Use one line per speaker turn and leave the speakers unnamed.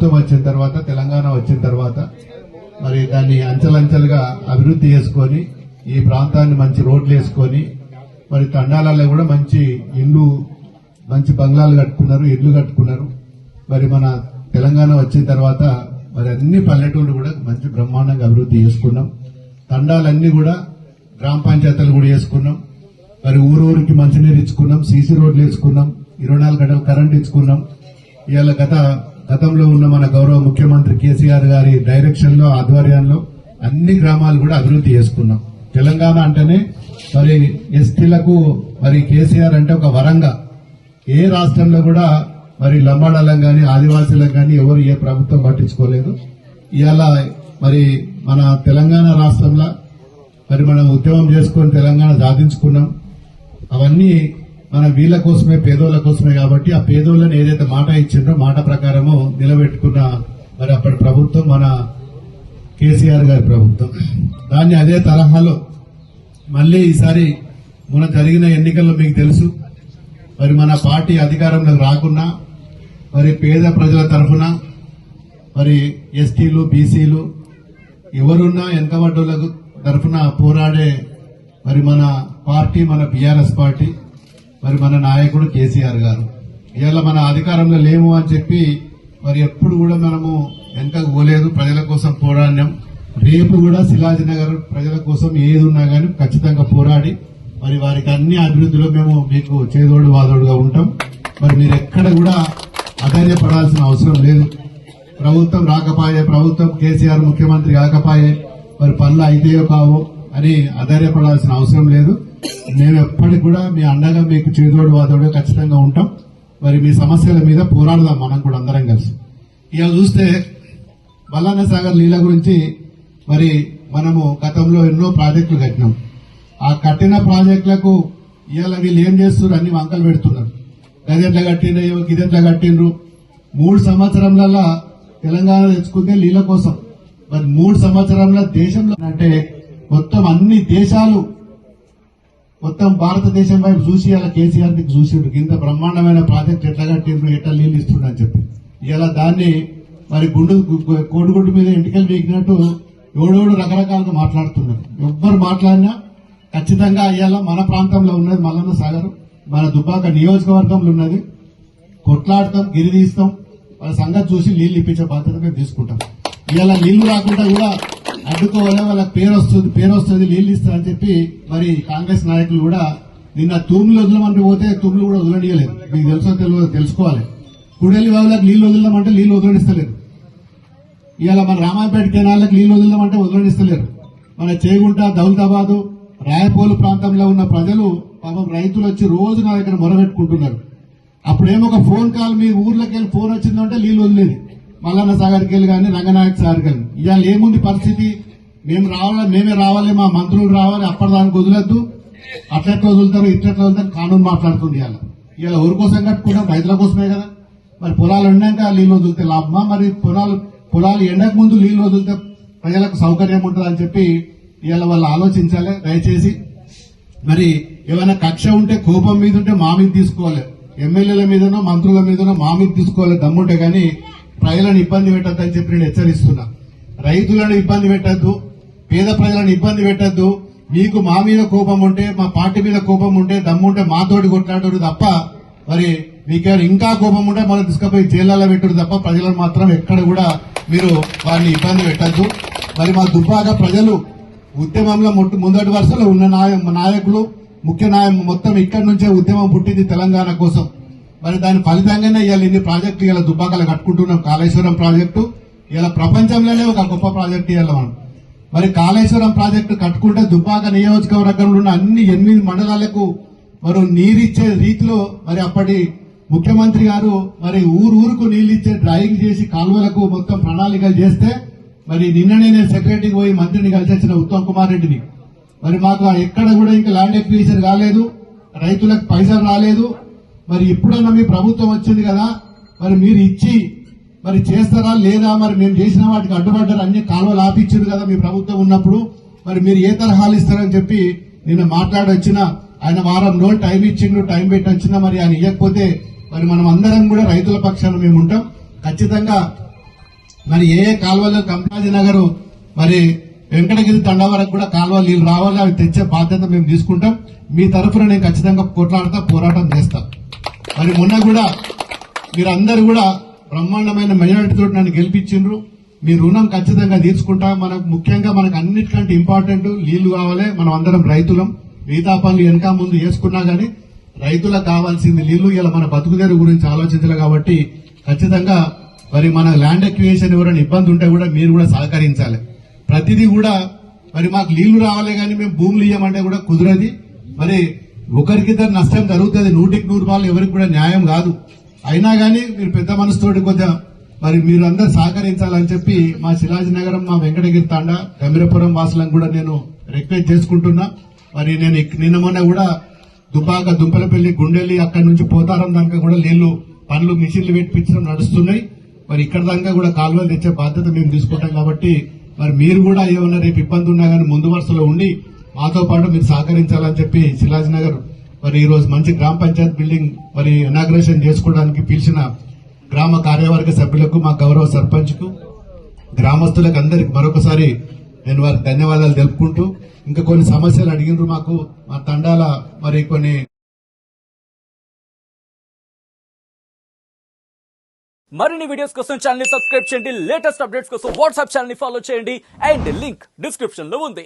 ప్రభుత్వం వచ్చిన తర్వాత, తెలంగాణ వచ్చిన తర్వాత మరి దాన్ని అంచెలంచెలుగా అభివృద్ధి చేసుకొని ఈ ప్రాంతాన్ని మంచి రోడ్లు వేసుకొని మరి తండాలలో కూడా మంచి ఇల్లు, మంచి బంగ్లాలు కట్టుకున్నారు, ఇల్లు కట్టుకున్నారు. మరి మన తెలంగాణ వచ్చిన తర్వాత మరి అన్ని పల్లెటూళ్ళు కూడా మంచి బ్రహ్మాండంగా అభివృద్ధి చేసుకున్నాం. తండాలన్నీ కూడా గ్రామ పంచాయతీలు కూడా చేసుకున్నాం. మరి ఊరికి మంచినీరు ఇచ్చుకున్నాం, సీసీ రోడ్లు వేసుకున్నాం, 24 గంటలు కరెంట్ ఇచ్చుకున్నాం. ఇవాళ గతంలో ఉన్న మన గౌరవ ముఖ్యమంత్రి కేసీఆర్ గారి డైరెక్షన్ లో, ఆధ్వర్యంలో అన్ని గ్రామాలు కూడా అభివృద్ధి చేసుకున్నాం. తెలంగాణ అంటేనే మరి ఎస్టీలకు మరి కేసీఆర్ అంటే ఒక వరంగా, ఏ రాష్ట్రంలో కూడా మరి లంబాడాలకు గాని ఆదివాసీలకు గాని ఎవరు ఏ ప్రభుత్వం పట్టించుకోలేదు. ఇవాళ మరి మన తెలంగాణ రాష్ట్రంలో మరి మనం ఉద్యమం చేసుకుని తెలంగాణ సాధించుకున్నాం. అవన్నీ మన వీళ్ళ కోసమే, పేదోళ్ల కోసమే. కాబట్టి ఆ పేదోళ్లను ఏదైతే మాట ఇచ్చిండ్రో మాట ప్రకారము నిలబెట్టుకున్న మరి అప్పటి ప్రభుత్వం మన కేసీఆర్ గారి ప్రభుత్వం. దాన్ని అదే తరహాలో మళ్లీ ఈసారి మొన్న జరిగిన ఎన్నికల్లో మీకు తెలుసు, మరి మన పార్టీ అధికారంలోకి రాకున్నా మరి పేద ప్రజల తరఫున మరి ఎస్టీలు, బీసీలు ఎవరున్నా వెనకబడ్డోళ్లకు తరఫున పోరాడే మరి మన పార్టీ, మన బీఆర్ఎస్ పార్టీ, మరి మన నాయకుడు కేసీఆర్ గారు. ఇవాళ మన అధికారంలో లేము అని చెప్పి మరి ఎప్పుడు కూడా మనము వెనకకు పోలేదు, ప్రజల కోసం పోరాడినాం. రేపు కూడా శిలాజీనగర్ ప్రజల కోసం ఏది ఉన్నా గానీ ఖచ్చితంగా పోరాడి మరి వారికి అన్ని అభివృద్ధిలో మేము మీకు చేదోడు వాదోడుగా ఉంటాం. మరి మీరు ఎక్కడ కూడా అధైర్యపడాల్సిన అవసరం లేదు. ప్రభుత్వం రాకపాయే, ప్రభుత్వం కేసీఆర్ ముఖ్యమంత్రి కాకపాయే, మరి పనులు అయితేయో కావో అని అధైర్యపడాల్సిన అవసరం లేదు. మేము ఎప్పటికి కూడా మీ అండగా మీకు చేదోడు వాదోడుగా ఖచ్చితంగా ఉంటాం. మరి మీ సమస్యల మీద పోరాడదాం మనం కూడా అందరం కలిసి. ఇవాళ చూస్తే మల్లన్న సాగర్ నీళ్ల గురించి మరి మనము గతంలో ఎన్నో ప్రాజెక్టులు కట్టినాం. ఆ కట్టిన ప్రాజెక్టులకు ఇవాళ వీళ్ళు ఏం చేస్తున్నారు, అన్ని వంకలు పెడుతున్నారు. గదెట్లా కట్టిండ్రు, గిదెట్లా కట్టిండ్రు. 3 సంవత్సరంలలో తెలంగాణ తెచ్చుకుంటే నీళ్ల కోసం. మరి 3 సంవత్సరంలో దేశంలో అంటే మొత్తం అన్ని దేశాలు మొత్తం భారతదేశం వైపు చూసి అలా కేసీఆర్ కి చూసిండ్రు. ఇంత బ్రహ్మాండమైన ప్రాజెక్ట్ ఎట్లా కట్టిండ్రు, ఎట్లా నీళ్లు ఇస్తుండ్రు అని చెప్పి. ఇలా దాన్ని మరి కోడిగుడ్డు మీద ఎంటికలు వీకినట్టు ఎవడోడు రకరకాలుగా మాట్లాడుతున్నారు. ఎవ్వరు మాట్లాడినా ఖచ్చితంగా ఇవాళ మన ప్రాంతంలో ఉన్నది మల్లన్న సాగర్, మన దుబ్బాక నియోజకవర్గంలో ఉన్నది. కొట్లాడతాం, గిరిదీస్తాం, వాళ్ళ సంగతి చూసి నీళ్లు ఇప్పించే బాధ్యత మేము తీసుకుంటాం. ఇవాళ నీళ్లు రాకుండా కూడా అడ్డుకోవాలి, వాళ్ళకి పేరు వస్తుంది నీళ్లు ఇస్తారని చెప్పి మరి కాంగ్రెస్ నాయకులు కూడా నిన్న తూములు వదలమంటే పోతే తూములు కూడా వదలనీయలేదు. మీకు తెలుసో తెలుసుకోవాలి. కుడెల్లి వాళ్ళకి నీళ్లు వదలమంటే నీళ్లు వదలనిస్తలేరు. ఇవాళ మన రామాయపేట కెనాలకు నీళ్లు వదలమంటే వదలనిస్తలేరు. మన చేగుంట, దౌలతాబాదు, రాయపోలు ప్రాంతంలో ఉన్న ప్రజలు పాపం రైతులు వచ్చి రోజు నా దగ్గర మొరబెట్టుకుంటున్నారు. అప్పుడేమో ఒక ఫోన్ కాల్, మీ ఊర్లోకి వెళ్ళి ఫోన్ వచ్చిందంటే నీళ్లు వదిలేదు. మల్లన్న సాగర్కి వెళ్ళి కానీ రంగనాయక సాగర్కి వెళ్ళి. ఇవాళ ఏముంది పరిస్థితి, మేమే రావాలి, మా మంత్రులు రావాలి, అప్పటిదానికి వదలొద్దు, అట్లెట్లా వదులుతారు, ఇట్లెట్లా వదులుతారు కానూన్ మాట్లాడుతుంది. ఇవాళ ఎవరి కోసం కట్టుకుంటాం, రైతుల కోసమే కదా. మరి పొలాలు ఎండాక నీళ్లు వదిలితే లాభమా, మరి పొలాలు ఎండక ముందు నీళ్లు వదిలితే ప్రజలకు సౌకర్యం ఉంటుంది అని చెప్పి ఇవాళ వాళ్ళు ఆలోచించాలి. దయచేసి మరి ఏమైనా కక్ష ఉంటే, కోపం మీద ఉంటే మా మీద తీసుకోవాలి, ఎమ్మెల్యేల మీదనో మంత్రుల మీదనో మా మీద తీసుకోవాలి దమ్ముంటే. కానీ ప్రజలను ఇబ్బంది పెట్టద్దని చెప్పి నేను హెచ్చరిస్తున్నా. రైతులను ఇబ్బంది పెట్టద్దు, పేద ప్రజలను ఇబ్బంది పెట్టద్దు. మీకు మా మీద కోపం ఉంటే, మా పార్టీ మీద కోపం ఉంటే, దమ్ముంటే మాతోటి కొట్లాడరు తప్ప, మరి మీకు ఇంకా కోపం ఉంటే మనం తీసుకుపోయి జైళ్లలో పెట్టరు తప్ప ప్రజలను మాత్రం ఎక్కడ కూడా మీరు వారిని ఇబ్బంది పెట్టద్దు. మరి మా దుబ్బాక ప్రజలు ఉద్యమంలో ముందటి వరుసలో ఉన్న నాయకులు, ముఖ్య నాయకులు మొత్తం ఇక్కడి నుంచే ఉద్యమం పుట్టింది తెలంగాణ కోసం. మరి దాని ఫలితంగానే ఇవాళ ఇన్ని ప్రాజెక్టులు ఇలా దుబ్బాకలు కట్టుకుంటున్నాం. కాళేశ్వరం ప్రాజెక్టు ఇలా ప్రపంచంలోనే ఒక గొప్ప ప్రాజెక్టు ఇవాళ మనం. మరి కాళేశ్వరం ప్రాజెక్టు కట్టుకుంటే దుబ్బాక నియోజకవర్గంలో ఉన్న అన్ని 8 మండలాలకు మరి నీరిచ్చే రీతిలో మరి అప్పటి ముఖ్యమంత్రి గారు మరి ఊరుకు నీళ్లిచ్చే డ్రాయింగ్ చేసి కాలువలకు మొత్తం ప్రణాళికలు చేస్తే, మరి నిన్ననే నేను సెక్రటరీకి పోయి మంత్రిని కలిసి వచ్చిన ఉత్తమ్ కుమార్ రెడ్డిని. మరి మాకు ఎక్కడ కూడా ఇంకా ల్యాండ్ ఎక్విజిషన్ కాలేదు, రైతులకు పైసలు రాలేదు. మరి ఇప్పుడన్నా మీ ప్రభుత్వం వచ్చింది కదా, మరి మీరు ఇచ్చి మరి చేస్తారా లేదా, మరి మేము చేసిన వాటికి అడ్డుపడ్డారు, అన్ని కాలువలు ఆపిచ్చారు కదా మీ ప్రభుత్వం ఉన్నప్పుడు, మరి మీరు ఏ తరహాలు ఇస్తారని చెప్పి నిన్న మాట్లాడొచ్చిన ఆయన. వారం రోజులు టైం ఇచ్చిండు, టైం పెట్టి వచ్చినా మరి ఆయన ఇవ్వకపోతే మరి మనం అందరం కూడా రైతుల పక్షాన మేము ఉంటాం. ఖచ్చితంగా మరి ఏ కాలువలు కంపాజీ నగర్ మరి వెంకటగిరి తండా వరకు కూడా కాలువలు నీళ్లు రావాలి, అవి తెచ్చే బాధ్యత మేము తీసుకుంటాం. మీ తరఫున నేను ఖచ్చితంగా కొట్లాడతా, పోరాటం చేస్తా. మరి మొన్న కూడా మీరందరూ కూడా బ్రహ్మాండమైన మెజారిటీతో నన్ను గెలిపించిండ్రు. మీ రుణం ఖచ్చితంగా తీర్చుకుంటా. మనకు ముఖ్యంగా మనకు అన్నిటికంటే ఇంపార్టెంట్ నీళ్లు కావాలి. మనం అందరం రైతులం, మిగతా పనులు వెనక ముందు చేసుకున్నా గానీ రైతులకు కావాల్సింది నీళ్లు. ఇలా మన బతుకుదేరు గురించి ఆలోచించాలి కాబట్టి ఖచ్చితంగా మరి మన ల్యాండ్ ఎక్విజిషన్ ఎవరైనా ఇబ్బంది ఉంటే కూడా మీరు కూడా సహకరించాలి. ప్రతిదీ కూడా మరి మాకు నీళ్లు రావాలి కానీ మేము భూములు ఇవ్వమంటే కూడా కుదరది. మరి ఒకరికిద్దరు నష్టం జరుగుతుంది, 100% ఎవరికి కూడా న్యాయం కాదు. అయినా కానీ మీరు పెద్ద మనసుతోటి కొంచెం మరి మీరు అందరు సహకరించాలని చెప్పి మా శిలాజీనగరం, మా వెంకటగిరి తాండా, గంభీరపురం వాసులను కూడా నేను రిక్వెస్ట్ చేసుకుంటున్నా. మరి నేను నిన్న మొన్న కూడా దుబ్బాక, దుంపలపల్లి, గుండెల్లి అక్కడి నుంచి పోతారం దాకా కూడా నీళ్లు పనులు మిషన్లు పెట్టించడం నడుస్తున్నాయి. మరి ఇక్కడ దాకా కూడా కాలువలు తెచ్చే బాధ్యత మేము తీసుకుంటాం కాబట్టి మరి మీరు కూడా ఏమన్నా రేపు ఇబ్బంది ఉన్నా కానీ ముందు వరుసలో ఉండి మాతో పాటు మీరు సహకరించాలని చెప్పి శిలాజీనగర్ మరి ఈ రోజు మంచి గ్రామ పంచాయత్ బిల్డింగ్ మరి ఇనాగ్రేషన్ చేసుకోవడానికి పిలిచిన గ్రామ కార్యవర్గ సభ్యులకు, మా గౌరవ సర్పంచ్ కు, గ్రామస్తులకు అందరికి మరొకసారి నేను వారికి ధన్యవాదాలు తెలుపుకుంటూ, ఇంకా కొన్ని సమస్యలు అడిగినారు మాకు మా తండాల మరి కొన్ని
మరిన్ని వీడియోస్ కోసం ఛానల్ ని సబ్స్క్రైబ్ చేయండి. లేటెస్ట్ అప్డేట్స్ కోసం వాట్సాప్ ఛానల్ ని ఫాలో చేయండి. అండ్ లింక్ డిస్క్రిప్షన్ లో ఉంది.